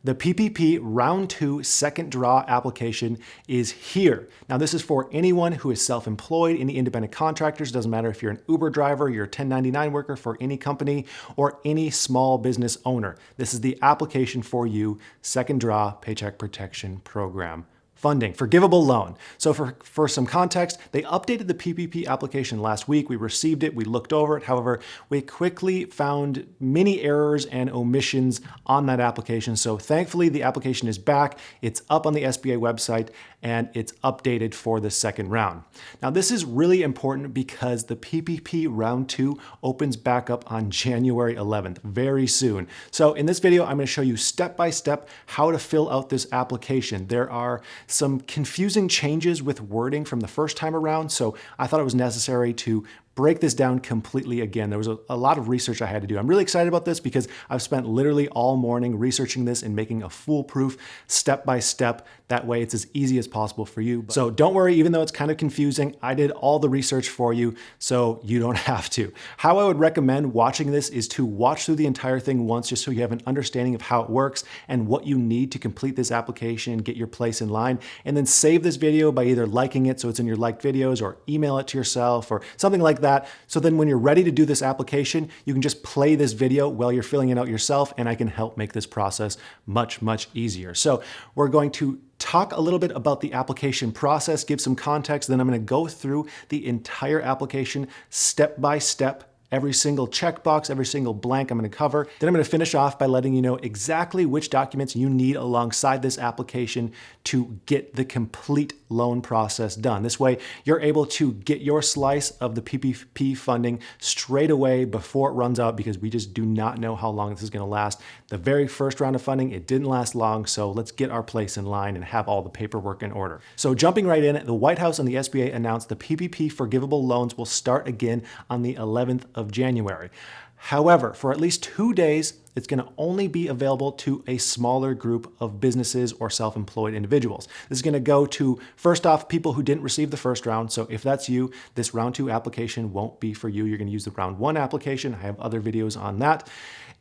The PPP Round 2 second draw application is here. Now, this is for anyone who is self-employed, any independent contractors, doesn't matter if you're an Uber driver, you're a 1099 worker for any company, or any small business owner. This is the application for you, second draw Paycheck Protection Program. Funding, forgivable loan. So for some context, they updated the PPP application last week. We received it, we looked over it. However, we quickly found many errors and omissions on that application. So thankfully, the application is back. It's up on the SBA website and it's updated for the second round. Now, this is really important because the PPP Round 2 opens back up on January 11th, very soon. So in this video, I'm going to show you step by step how to fill out this application. There are some confusing changes with wording from the first time around, so I thought it was necessary to break this down completely again. There was a lot of research I had to do. I'm really excited about this because I've spent literally all morning researching this and making a foolproof step-by-step. That way it's as easy as possible for you. So don't worry, even though it's kind of confusing, I did all the research for you so you don't have to. How I would recommend watching this is to watch through the entire thing once just so you have an understanding of how it works and what you need to complete this application, get your place in line, and then save this video by either liking it so it's in your liked videos or email it to yourself or something like that. So then when you're ready to do this application, you can just play this video while you're filling it out yourself, and I can help make this process much, much easier. So we're going to talk a little bit about the application process, give some context, then I'm going to go through the entire application step by step. Every single checkbox, every single blank I'm going to cover. Then I'm going to finish off by letting you know exactly which documents you need alongside this application to get the complete loan process done. This way, you're able to get your slice of the PPP funding straight away before it runs out, because we just do not know how long this is going to last. The very first round of funding, it didn't last long, so let's get our place in line and have all the paperwork in order. So jumping right in, the White House and the SBA announced the PPP forgivable loans will start again on the 11th of January. However, for at least 2 days, it's going to only be available to a smaller group of businesses or self-employed individuals. This is going to go to, first off, people who didn't receive the first round. So if that's you, this round 2 application won't be for you. You're going to use the round 1 application. I have other videos on that.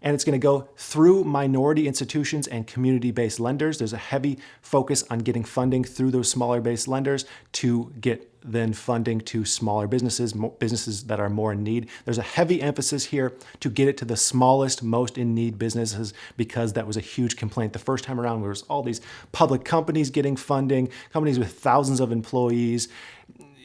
And it's going to go through minority institutions and community-based lenders. There's a heavy focus on getting funding through those smaller-based lenders to get then funding to smaller businesses, businesses that are more in need. There's a heavy emphasis here to get it to the smallest, most in need businesses, because that was a huge complaint the first time around. There was all these public companies getting funding, companies with thousands of employees.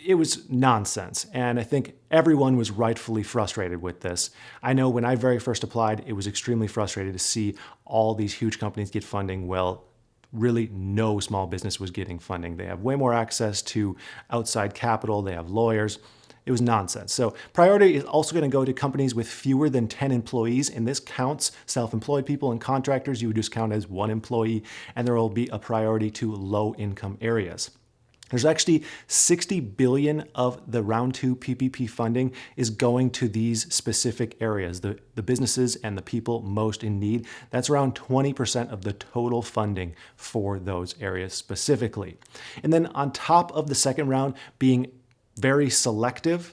It was nonsense. And I think everyone was rightfully frustrated with this. I know when I very first applied, it was extremely frustrating to see all these huge companies get funding. Well, really no small business was getting funding. They have way more access to outside capital. They have lawyers. It was nonsense. So priority is also going to go to companies with fewer than 10 employees. And this counts self-employed people and contractors. You would just count as 1 employee. And there will be a priority to low income areas. There's actually $60 billion of the round 2 PPP funding is going to these specific areas, the businesses and the people most in need. That's around 20% of the total funding for those areas specifically. And then on top of the second round being very selective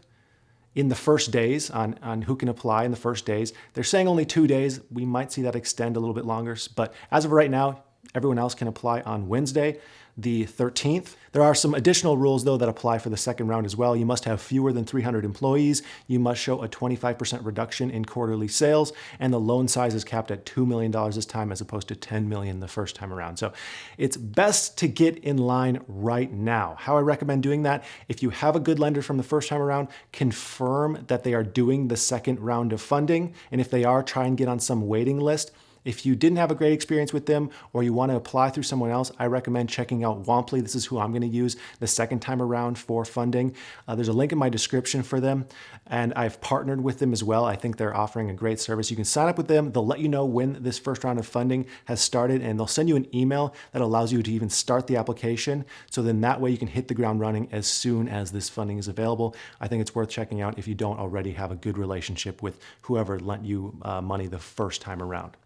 in the first days on who can apply in the first days, they're saying only 2 days. We might see that extend a little bit longer, but as of right now, everyone else can apply on Wednesday, the 13th. There are some additional rules, though, that apply for the second round as well. You must have fewer than 300 employees. You must show a 25% reduction in quarterly sales, and the loan size is capped at $2 million this time as opposed to $10 million the first time around. So it's best to get in line right now. How I recommend doing that, if you have a good lender from the first time around, confirm that they are doing the second round of funding. And if they are, try and get on some waiting list. If you didn't have a great experience with them or you want to apply through someone else, I recommend checking out Womply. This is who I'm going to use the second time around for funding. There's a link in my description for them, and I've partnered with them as well. I think they're offering a great service. You can sign up with them. They'll let you know when this first round of funding has started, and they'll send you an email that allows you to even start the application. So then that way you can hit the ground running as soon as this funding is available. I think it's worth checking out if you don't already have a good relationship with whoever lent you money the first time around.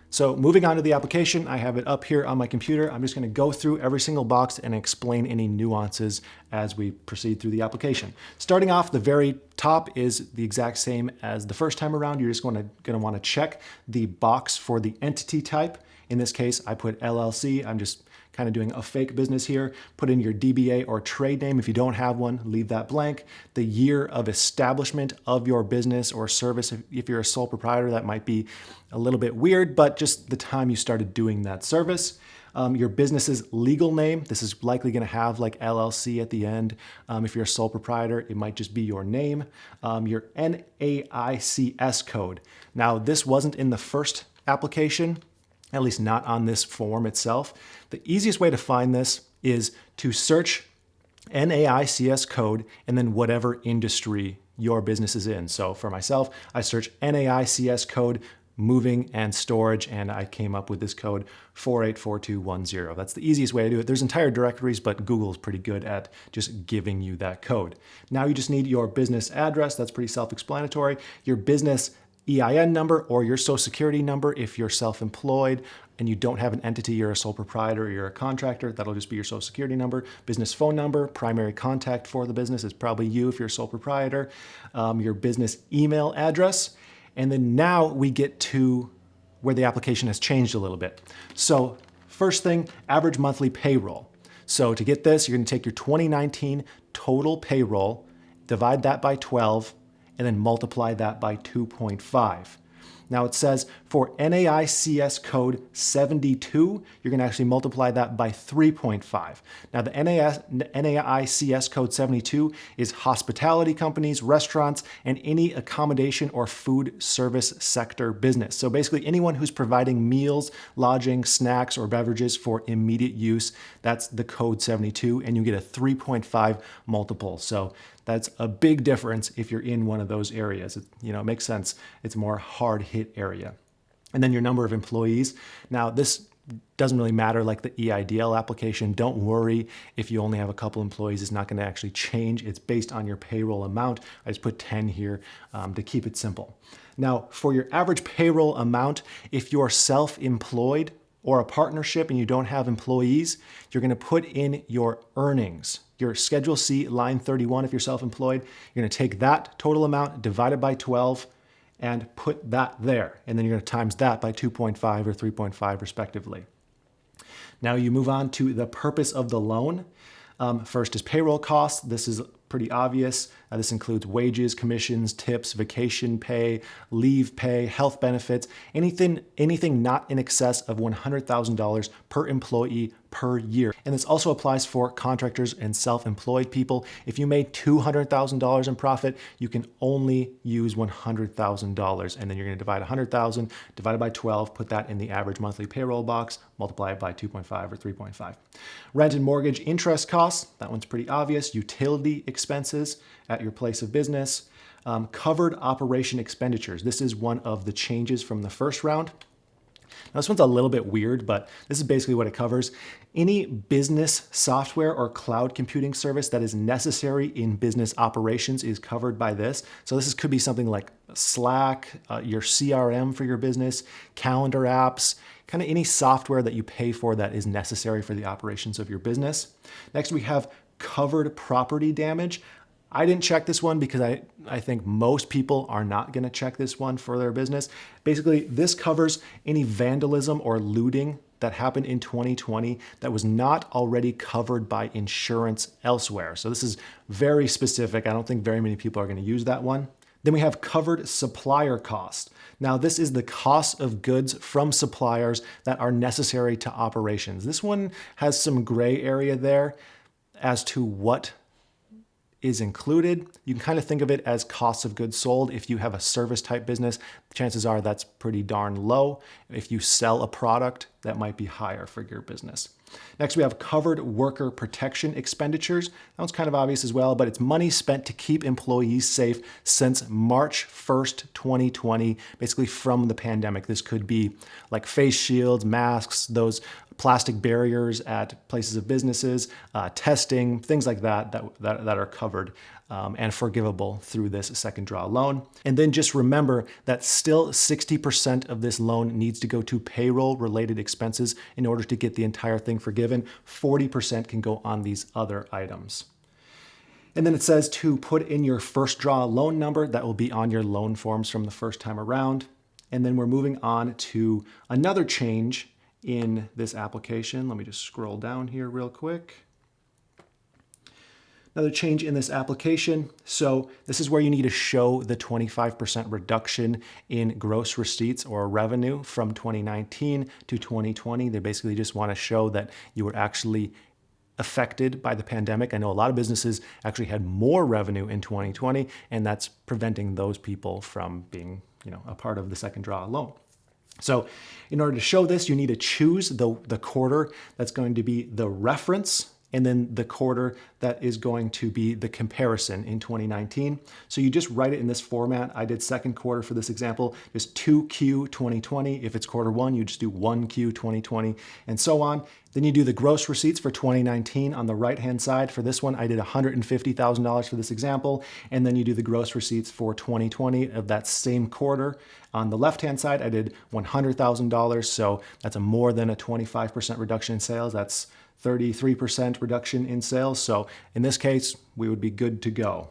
So moving on to the application, I have it up here on my computer. I'm just going to go through every single box and explain any nuances as we proceed through the application. Starting off, the very top is the exact same as the first time around. You're just going to want to check the box for the entity type. In this case, I put LLC. I'm just kind of doing a fake business here. Put in your DBA or trade name. If you don't have one, leave that blank. The year of establishment of your business or service. If you're a sole proprietor, that might be a little bit weird, but just the time you started doing that service. Your business's legal name. This is likely going to have like LLC at the end. If you're a sole proprietor, it might just be your name. Your NAICS code. Now, this wasn't in the first application, at least not on this form itself. The easiest way to find this is to search NAICS code and then whatever industry your business is in. So for myself, I search NAICS code moving and storage, and I came up with this code 484210. That's the easiest way to do it. There's entire directories, but Google is pretty good at just giving you that code. Now you just need your business address. That's pretty self-explanatory. Your business EIN number or your social security number if you're self-employed and you don't have an entity, you're a sole proprietor or you're a contractor, that'll just be your social security number. Business phone number, primary contact for the business is probably you if you're a sole proprietor. Your business email address. And then now we get to where the application has changed a little bit. So first thing, average monthly payroll. So to get this, you're going to take your 2019 total payroll, divide that by 12, and then multiply that by 2.5. Now it says for NAICS code 72, you're going to actually multiply that by 3.5. Now the NAICS code 72 is hospitality companies, restaurants, and any accommodation or food service sector business. So basically anyone who's providing meals, lodging, snacks, or beverages for immediate use, that's the code 72, and you get a 3.5 multiple. So that's a big difference if you're in one of those areas. It makes sense. It's a more hard hit area. And then your number of employees. Now this doesn't really matter like the EIDL application. Don't worry if you only have a couple employees, it's not going to actually change. It's based on your payroll amount. I just put 10 here to keep it simple. Now for your average payroll amount, if you're self-employed or a partnership and you don't have employees, you're going to put in your earnings. Your Schedule C, line 31, if you're self-employed, you're going to take that total amount, divide it by 12, and put that there. And then you're going to times that by 2.5 or 3.5 respectively. Now you move on to the purpose of the loan. First is payroll costs. This is pretty obvious. This includes wages, commissions, tips, vacation pay, leave pay, health benefits, anything not in excess of $100,000 per employee per year. And this also applies for contractors and self-employed people. If you made $200,000 in profit, you can only use $100,000. And then you're going to divide 100,000 divided by 12, put that in the average monthly payroll box, multiply it by 2.5 or 3.5. Rent and mortgage interest costs, that one's pretty obvious. Utility expenses at your place of business. Covered operation expenditures. This is one of the changes from the first round. Now this one's a little bit weird, but this is basically what it covers. Any business software or cloud computing service that is necessary in business operations is covered by this. So this could be something like Slack, your CRM for your business, calendar apps, kind of any software that you pay for that is necessary for the operations of your business. Next, we have covered property damage. I didn't check this one because I think most people are not going to check this one for their business. Basically, this covers any vandalism or looting that happened in 2020 that was not already covered by insurance elsewhere. So this is very specific. I don't think very many people are going to use that one. Then we have covered supplier cost. Now, this is the cost of goods from suppliers that are necessary to operations. This one has some gray area there as to what is included. You can kind of think of it as cost of goods sold. If you have a service type business, chances are that's pretty darn low. If you sell a product, that might be higher for your business. Next, we have covered worker protection expenditures. That one's kind of obvious as well, but it's money spent to keep employees safe since March 1st, 2020, basically from the pandemic. This could be like face shields, masks, those plastic barriers at places of businesses, testing, things like that are covered and forgivable through this second draw loan. And then just remember that still 60% of this loan needs to go to payroll related expenses in order to get the entire thing forgiven. 40% can go on these other items. And then it says to put in your first draw loan number that will be on your loan forms from the first time around. And then we're moving on to another change in this application. Let me just scroll down here real quick. Another change in this application. So this is where you need to show the 25% reduction in gross receipts or revenue from 2019 to 2020. They basically just want to show that you were actually affected by the pandemic. I know a lot of businesses actually had more revenue in 2020, and that's preventing those people from being, a part of the second draw loan. So in order to show this, you need to choose the quarter that's going to be the reference, and then the quarter that is going to be the comparison in 2019. So you just write it in this format. I did second quarter for this example, just 2Q 2020. If it's quarter one, you just do 1Q 2020 and so on. Then you do the gross receipts for 2019 on the right-hand side. For this one, I did $150,000 for this example. And then you do the gross receipts for 2020 of that same quarter. On the left-hand side, I did $100,000. So that's more than a 25% reduction in sales. That's 33% reduction in sales. So in this case, we would be good to go.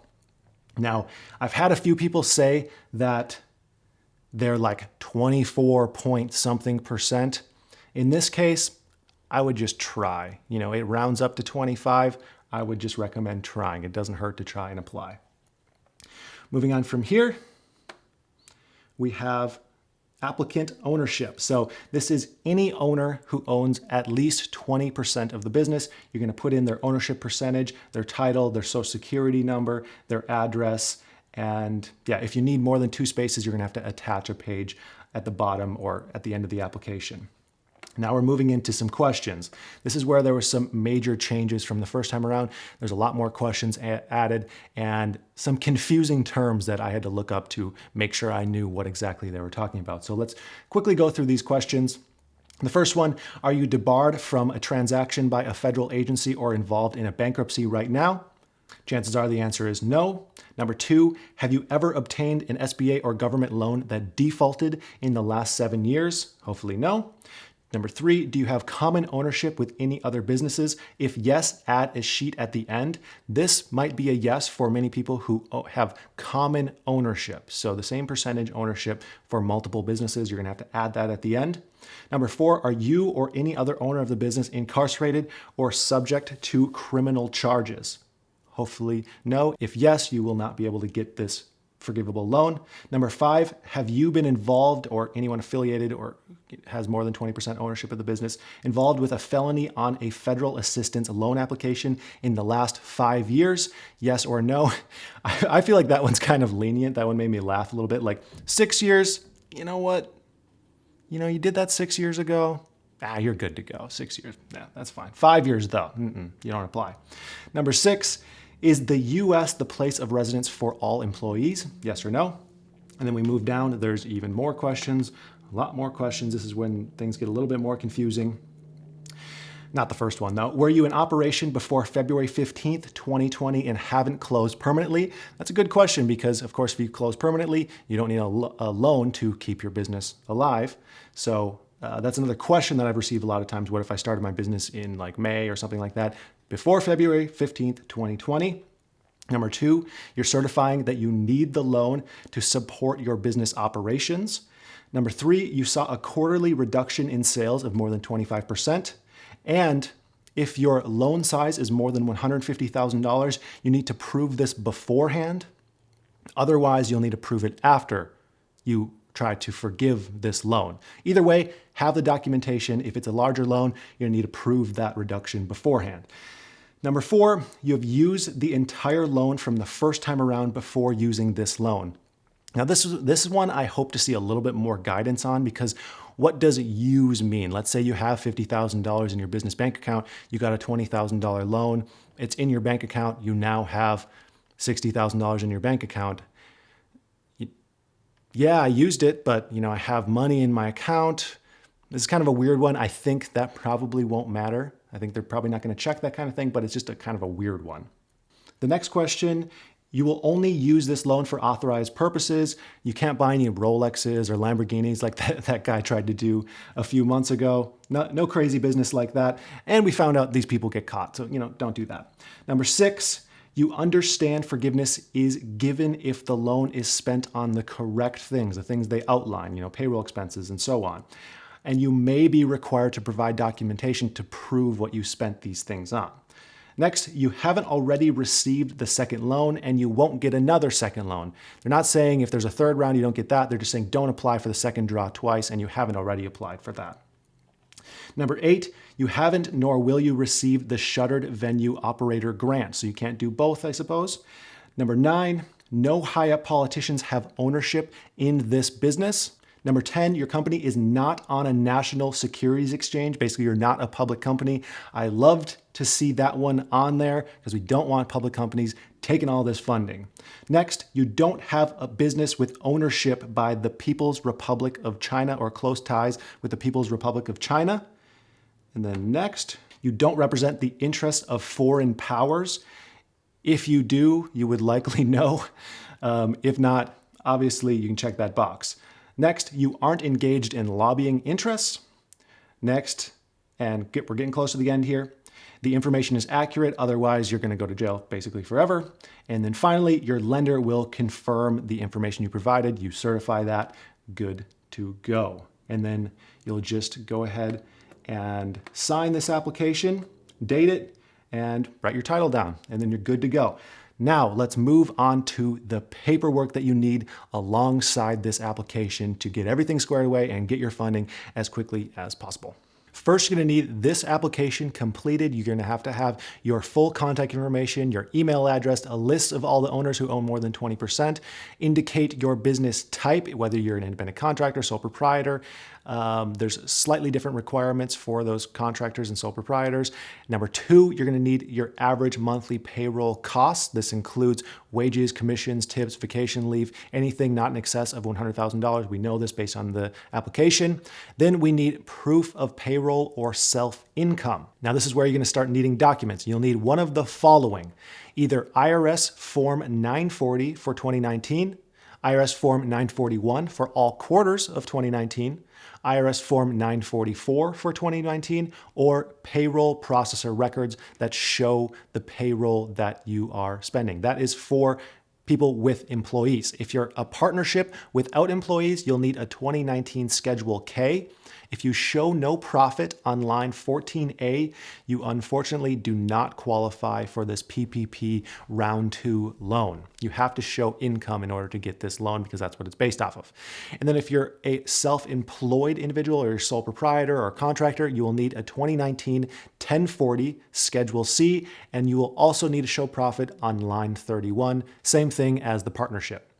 Now, I've had a few people say that they're like 24 point something percent. In this case, I would just try. It rounds up to 25. I would just recommend trying. It doesn't hurt to try and apply. Moving on from here, we have applicant ownership. So this is any owner who owns at least 20% of the business. You're going to put in their ownership percentage, their title, their social security number, their address. And yeah, if you need more than 2 spaces, you're going to have to attach a page at the bottom or at the end of the application. Now we're moving into some questions. This is where there were some major changes from the first time around. There's a lot more questions added and some confusing terms that I had to look up to make sure I knew what exactly they were talking about. So let's quickly go through these questions. The first one, are you debarred from a transaction by a federal agency or involved in a bankruptcy right now? Chances are the answer is no. Number 2, have you ever obtained an SBA or government loan that defaulted in the last 7 years? Hopefully no. Number 3, do you have common ownership with any other businesses? If yes, add a sheet at the end. This might be a yes for many people who have common ownership. So the same percentage ownership for multiple businesses, you're gonna have to add that at the end. Number 4, are you or any other owner of the business incarcerated or subject to criminal charges? Hopefully no. If yes, you will not be able to get this forgivable loan. Number 5, have you been involved or anyone affiliated or has more than 20% ownership of the business involved with a felony on a federal assistance loan application in the last 5 years? Yes or no? I feel like that one's kind of lenient. That one made me laugh a little bit. Like 6 years, you know what? You did that 6 years ago. You're good to go. 6 years, yeah, that's fine. 5 years though, you don't apply. Number 6, is the U.S. the place of residence for all employees? Yes or no? And then we move down. There's even more questions, a lot more questions. This is when things get a little bit more confusing. Not the first one though. Were you in operation before February 15th, 2020 and haven't closed permanently? That's a good question because of course if you close permanently, you don't need a loan to keep your business alive. So that's another question that I've received a lot of times. What if I started my business in like May or something like that? Before February 15th, 2020. Number 2, you're certifying that you need the loan to support your business operations. Number 3, you saw a quarterly reduction in sales of more than 25%. And if your loan size is more than $150,000, you need to prove this beforehand. Otherwise, you'll need to prove it after you try to forgive this loan. Either way, have the documentation. If it's a larger loan, you're gonna need to prove that reduction beforehand. Number 4, you have used the entire loan from the first time around before using this loan. Now this is one I hope to see a little bit more guidance on because what does use mean? Let's say you have $50,000 in your business bank account, you got a $20,000 loan, it's in your bank account, you now have $60,000 in your bank account. Yeah, I used it, but I have money in my account. This is kind of a weird one. I think that probably won't matter. I think they're probably not going to check that kind of thing, but it's just a kind of a weird one. The next question, you will only use this loan for authorized purposes. You can't buy any Rolexes or Lamborghinis like that guy tried to do a few months ago. No crazy business like that. And we found out these people get caught, so don't do that. Number 6, you understand forgiveness is given if the loan is spent on the correct things, the things they outline, payroll expenses and so on. and you may be required to provide documentation to prove what you spent these things on. Next, you haven't already received the second loan and you won't get another second loan. They're not saying if there's a third round, you don't get that. They're just saying don't apply for the second draw twice and you haven't already applied for that. Number 8, you haven't nor will you receive the shuttered venue operator grant. So you can't do both, I suppose. Number 9, no high-up politicians have ownership in this business. Number 10, your company is not on a national securities exchange. Basically, you're not a public company. I loved to see that one on there because we don't want public companies taking all this funding. Next, you don't have a business with ownership by the People's Republic of China or close ties with the People's Republic of China. And then next, you don't represent the interests of foreign powers. If you do, you would likely know. If not, obviously, you can check that box. Next, you aren't engaged in lobbying interests. Next, and we're getting close to the end here, the information is accurate, otherwise you're going to go to jail basically forever. And then finally, your lender will confirm the information you provided. You certify that, good to go. And then you'll just go ahead and sign this application, date it, and write your title down, and then you're good to go. Now, let's move on to the paperwork that you need alongside this application to get everything squared away and get your funding as quickly as possible. First, you're going to need this application completed. You're going to have your full contact information, your email address, a list of all the owners who own more than 20%, indicate your business type, whether you're an independent contractor, sole proprietor. There's slightly different requirements for those contractors and sole proprietors. Number 2, you're going to need your average monthly payroll costs. This includes wages, commissions, tips, vacation leave, anything not in excess of $100,000. We know this based on the application. Then we need proof of payroll or self-income. Now, this is where you're going to start needing documents. You'll need one of the following: either IRS Form 940 for 2019, IRS Form 941 for all quarters of 2019, IRS Form 944 for 2019, or payroll processor records that show the payroll that you are spending. That is for people with employees. If you're a partnership without employees, you'll need a 2019 Schedule K. If you show no profit on line 14A, you unfortunately do not qualify for this PPP round 2 loan. You have to show income in order to get this loan because that's what it's based off of. And then if you're a self-employed individual or you're sole proprietor or contractor, you will need a 2019 1040 Schedule C, and you will also need to show profit on line 31, same thing as the partnership.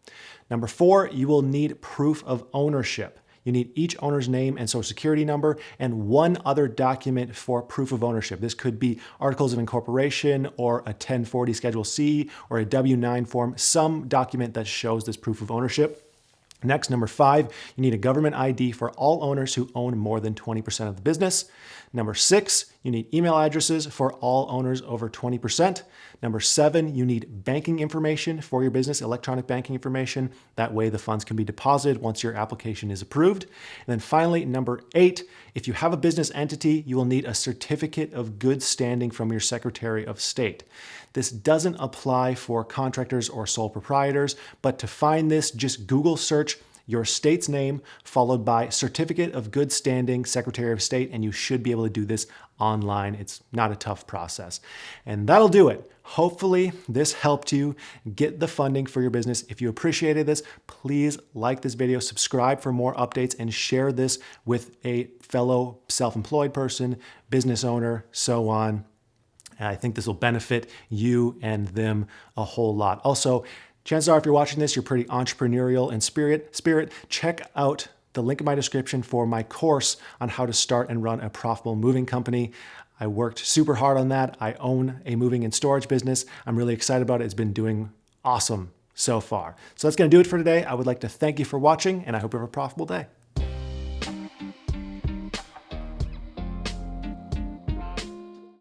Number 4, you will need proof of ownership. You need each owner's name and social security number and one other document for proof of ownership. This could be articles of incorporation or a 1040 Schedule C or a W-9 form, some document that shows this proof of ownership. Next, number 5, you need a government ID for all owners who own more than 20% of the business. Number 6, you need email addresses for all owners over 20%. Number 7, you need banking information for your business, electronic banking information. That way the funds can be deposited once your application is approved. And then finally, number 8, if you have a business entity, you will need a certificate of good standing from your Secretary of State. This doesn't apply for contractors or sole proprietors, but to find this, just Google search your state's name followed by Certificate of Good Standing, Secretary of State, and you should be able to do this online. It's not a tough process. And that'll do it. Hopefully this helped you get the funding for your business. If you appreciated this, please like this video, subscribe for more updates, and share this with a fellow self-employed person, business owner, so on. And I think this will benefit you and them a whole lot. Also, chances are if you're watching this, you're pretty entrepreneurial in spirit. Check out the link in my description for my course on how to start and run a profitable moving company. I worked super hard on that. I own a moving and storage business. I'm really excited about it. It's been doing awesome so far. So that's going to do it for today. I would like to thank you for watching, and I hope you have a profitable day.